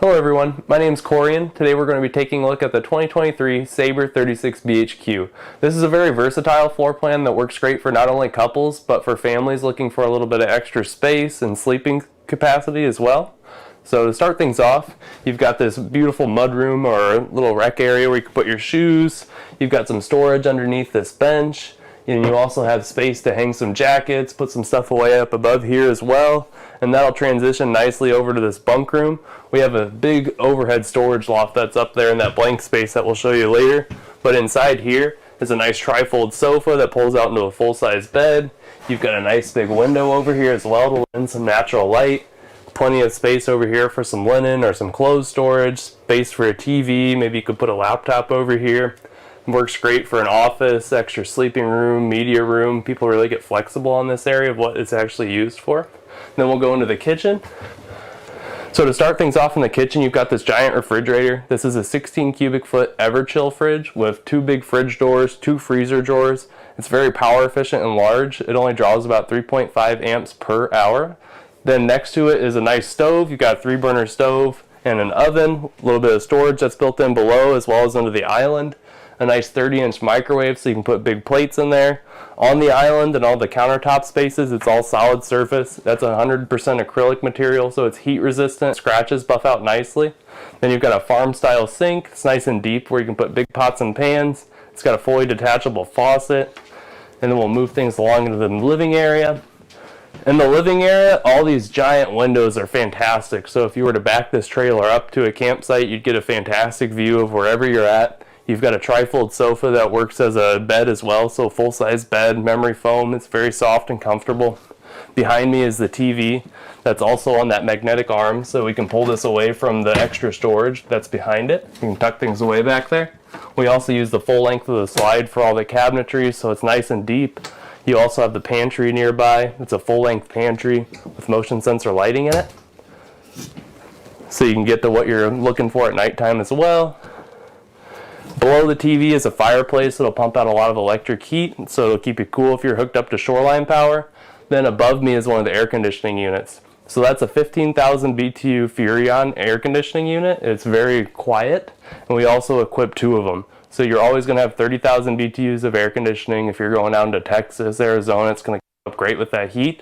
Hello everyone, my name is Corian. Today we're going to be taking a look at the 2023 Sabre 36BHQ. This is a very versatile floor plan that works great for not only couples, but for families looking for a little bit of extra space and sleeping capacity as well. So to start things off, you've got this beautiful mudroom or little rec area where you can put your shoes. You've got some storage underneath this bench. And you also have space to hang some jackets, put some stuff away up above here as well. And that'll transition nicely over to this bunk room. We have a big overhead storage loft that's up there in that blank space that we'll show you later. But inside here is a nice trifold sofa that pulls out into a full-size bed. You've got a nice big window over here as well to let in some natural light. Plenty of space over here for some linen or some clothes storage. Space for a TV, maybe you could put a laptop over here. Works great for an office, extra sleeping room, media room. People really get flexible on this area of what it's actually used for. Then we'll go into the kitchen. So to start things off in the kitchen, you've got this giant refrigerator. This is a 16 cubic foot Everchill fridge with 2 big fridge doors, 2 freezer drawers. It's very power efficient and large. It only draws about 3.5 amps per hour. Then next to it is a nice stove. You've got a 3-burner stove and an oven, a little bit of storage that's built in below as well as under the island. A nice 30-inch microwave so you can put big plates in there. On the island and all the countertop spaces, it's all solid surface. That's 100% acrylic material, so it's heat resistant. Scratches buff out nicely. Then you've got a farm-style sink. It's nice and deep where you can put big pots and pans. It's got a fully detachable faucet. And then we'll move things along into the living area. In the living area, all these giant windows are fantastic. So if you were to back this trailer up to a campsite, you'd get a fantastic view of wherever you're at. You've got a trifold sofa that works as a bed as well, so full-size bed, memory foam. It's very soft and comfortable. Behind me is the TV that's also on that magnetic arm, so we can pull this away from the extra storage that's behind it. You can tuck things away back there. We also use the full length of the slide for all the cabinetry, so it's nice and deep. You also have the pantry nearby. It's a full-length pantry with motion sensor lighting in it, so you can get to what you're looking for at nighttime as well. Below the TV is a fireplace that'll pump out a lot of electric heat, so it'll keep you cool if you're hooked up to shoreline power. Then above me is one of the air conditioning units. So that's a 15,000 BTU Furrion air conditioning unit. It's very quiet, and we also equip 2 of them. So you're always going to have 30,000 BTUs of air conditioning. If you're going down to Texas, Arizona, it's going to keep up great with that heat.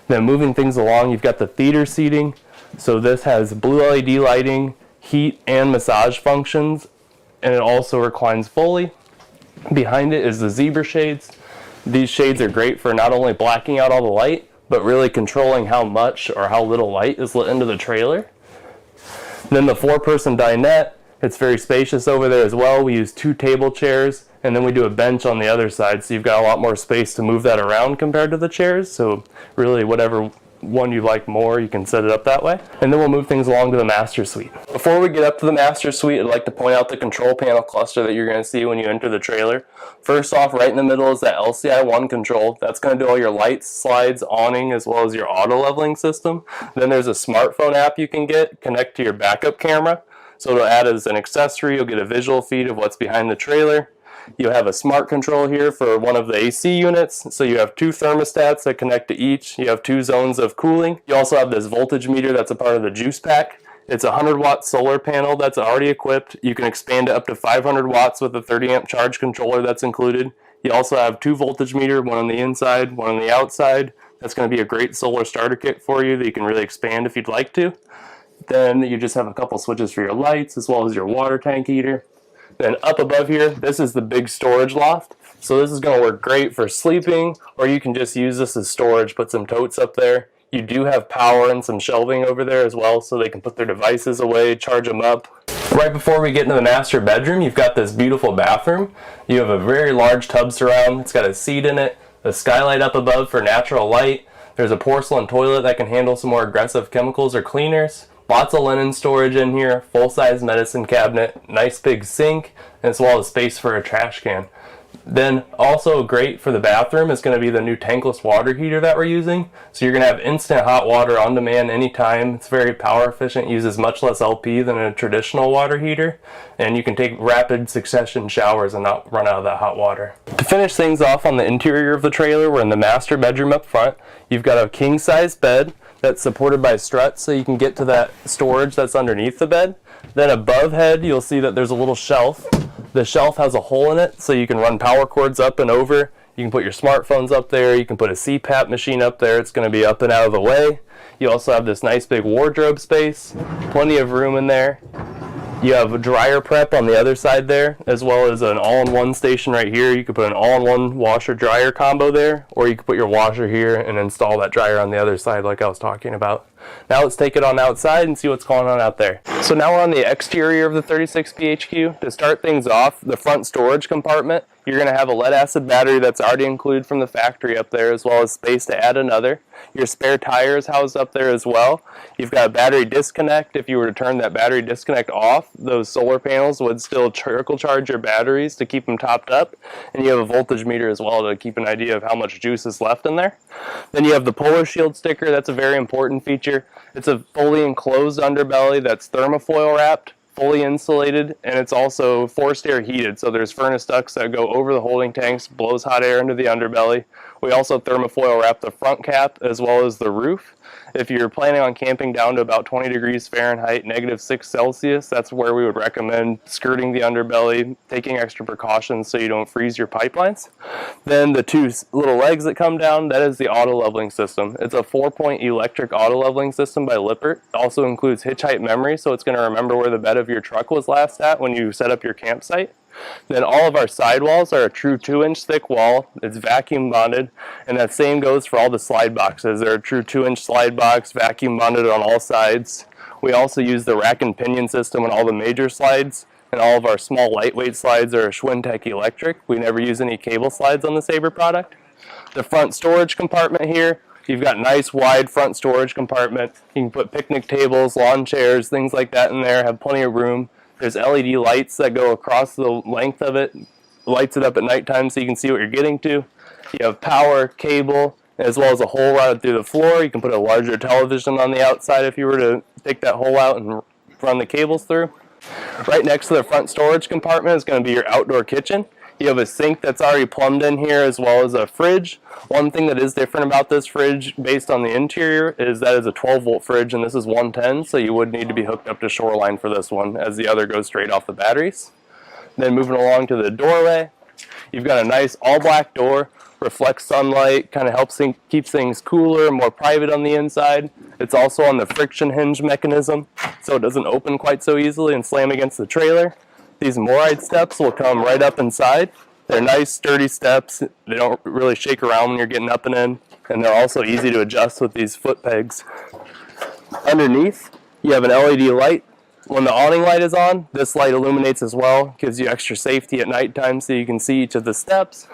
Then moving things along, you've got the theater seating. So this has blue LED lighting, heat, and massage functions. And it also reclines fully. Behind it is the zebra shades. These shades are great for not only blacking out all the light, but really controlling how much or how little light is lit into the trailer. Then the 4-person dinette, it's very spacious over there as well. We use 2 table chairs, and then we do a bench on the other side, so you've got a lot more space to move that around compared to the chairs. So really whatever one you like more, you can set it up that way. And then we'll move things along to the master suite. Before we get up to the master suite, I'd like to point out the control panel cluster that you're going to see when you enter the trailer. First off, right in the middle is that LCI1 control. That's going to do all your lights, slides, awning, as well as your auto leveling system. Then there's a smartphone app you can connect to your backup camera. So it'll add as an accessory. You'll get a visual feed of what's behind the trailer. You have a smart control here for one of the AC units. So you have 2 thermostats that connect to each. You have 2 zones of cooling. You also have this voltage meter that's a part of the juice pack. It's a 100-watt solar panel that's already equipped. You can expand it up to 500 watts with a 30-amp charge controller that's included. You also have 2 voltage meter, one on the inside, one on the outside. That's going to be a great solar starter kit for you that you can really expand if you'd like to. Then you just have a couple switches for your lights as well as your water tank heater. Then up above here, this is the big storage loft. So this is going to work great for sleeping, or you can just use this as storage, put some totes up there. You do have power and some shelving over there as well, so they can put their devices away, charge them up. Right before we get into the master bedroom, you've got this beautiful bathroom. You have a very large tub surround. It's got a seat in it, a skylight up above for natural light. There's a porcelain toilet that can handle some more aggressive chemicals or cleaners. Lots of linen storage in here, full-size medicine cabinet, nice big sink, as well as space for a trash can. Then also great for the bathroom is going to be the new tankless water heater that we're using. So you're going to have instant hot water on demand anytime. It's very power efficient, uses much less LP than a traditional water heater. And you can take rapid succession showers and not run out of that hot water. To finish things off on the interior of the trailer, we're in the master bedroom up front. You've got a king size bed. that's supported by struts so you can get to that storage that's underneath the bed. Then above head, you'll see that there's a little shelf. The shelf has a hole in it so you can run power cords up and over. You can put your smartphones up there. You can put a CPAP machine up there. It's going to be up and out of the way. You also have this nice big wardrobe space, plenty of room in there. You have a dryer prep on the other side there, as well as an all-in-one station right here. You could put an all-in-one washer-dryer combo there, or you could put your washer here and install that dryer on the other side like I was talking about. Now let's take it on outside and see what's going on out there. So now we're on the exterior of the 36 BHQ. To start things off, the front storage compartment, you're going to have a lead-acid battery that's already included from the factory up there, as well as space to add another. Your spare tire is housed up there as well. You've got a battery disconnect. If you were to turn that battery disconnect off, those solar panels would still trickle charge your batteries to keep them topped up. And you have a voltage meter as well to keep an idea of how much juice is left in there. Then you have the Polar Shield sticker. That's a very important feature. It's a fully enclosed underbelly that's thermofoil wrapped, fully insulated, and it's also forced air heated. So there's furnace ducts that go over the holding tanks, blows hot air into the underbelly. We also thermofoil wrap the front cap as well as the roof. If you're planning on camping down to about 20 degrees Fahrenheit, -6 Celsius, that's where we would recommend skirting the underbelly, taking extra precautions so you don't freeze your pipelines. Then the two little legs that come down, that is the auto leveling system. It's a 4-point electric auto leveling system by Lippert. It also includes hitch height memory, so it's going to remember where the bed of your truck was last at when you set up your campsite. Then all of our sidewalls are a true 2-inch thick wall. It's vacuum bonded, and that same goes for all the slide boxes. They're a true 2-inch slide box, vacuum bonded on all sides. We also use the rack and pinion system on all the major slides, and all of our small lightweight slides are Schwintek electric. We never use any cable slides on the Sabre product. The front storage compartment here, you've got nice wide front storage compartment. You can put picnic tables, lawn chairs, things like that in there, have plenty of room. There's LED lights that go across the length of it, lights it up at nighttime so you can see what you're getting to. You have power, cable, as well as a hole routed through the floor. You can put a larger television on the outside if you were to take that hole out and run the cables through. Right next to the front storage compartment is going to be your outdoor kitchen. You have a sink that's already plumbed in here as well as a fridge. One thing that is different about this fridge based on the interior is that it's a 12-volt fridge and this is 110, so you would need to be hooked up to Shoreline for this one as the other goes straight off the batteries. Then moving along to the doorway, you've got a nice all-black door, reflects sunlight, kind of helps keeps things cooler and more private on the inside. It's also on the friction hinge mechanism, so it doesn't open quite so easily and slam against the trailer. These Moride steps will come right up inside. They're nice, sturdy steps. They don't really shake around when you're getting up and in, and they're also easy to adjust with these foot pegs. Underneath, you have an LED light. When the awning light is on, this light illuminates as well, gives you extra safety at nighttime so you can see each of the steps.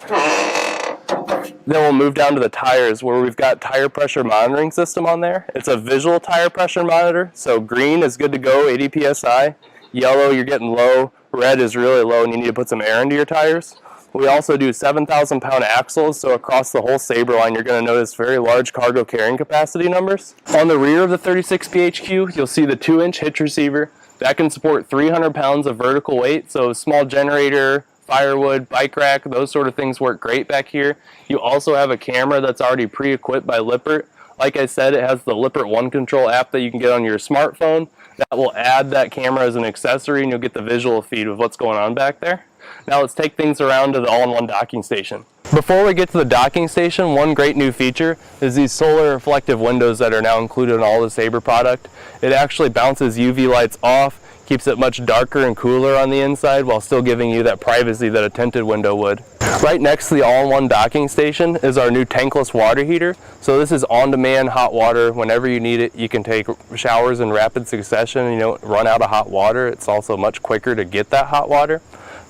Then we'll move down to the tires where we've got tire pressure monitoring system on there. It's a visual tire pressure monitor, so green is good to go, 80 psi. Yellow, you're getting low. Red is really low and you need to put some air into your tires. We also do 7,000-pound axles, so across the whole Sabre line you're going to notice very large cargo carrying capacity numbers. On the rear of the 36 BHQ, you'll see the 2-inch hitch receiver. That can support 300 pounds of vertical weight, so small generator, firewood, bike rack, those sort of things work great back here. You also have a camera that's already pre-equipped by Lippert. Like I said, it has the Lippert One Control app that you can get on your smartphone. That will add that camera as an accessory and you'll get the visual feed of what's going on back there. Now let's take things around to the all-in-one docking station. Before we get to the docking station, one great new feature is these solar reflective windows that are now included in all the Sabre product. It actually bounces UV lights off, keeps it much darker and cooler on the inside while still giving you that privacy that a tinted window would. Right next to the all-in-one docking station is our new tankless water heater. So this is on-demand hot water. Whenever you need it, you can take showers in rapid succession and you don't run out of hot water. It's also much quicker to get that hot water.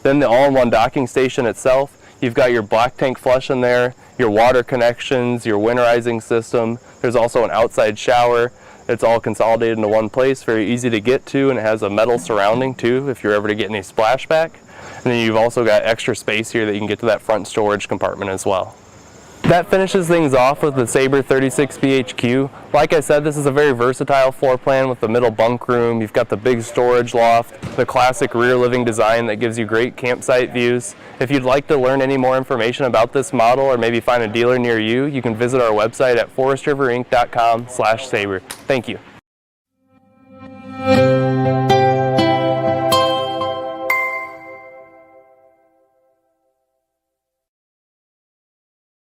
Then the all-in-one docking station itself, you've got your black tank flush in there, your water connections, your winterizing system. There's also an outside shower. It's all consolidated into one place, very easy to get to, and it has a metal surrounding too if you're ever to get any splashback. And then you've also got extra space here that you can get to that front storage compartment as well. That finishes things off with the Sabre 36BHQ. Like I said, this is a very versatile floor plan with the middle bunk room. You've got the big storage loft, the classic rear living design that gives you great campsite views. If you'd like to learn any more information about this model or maybe find a dealer near you, you can visit our website at forestriverinc.com/Sabre. Thank you.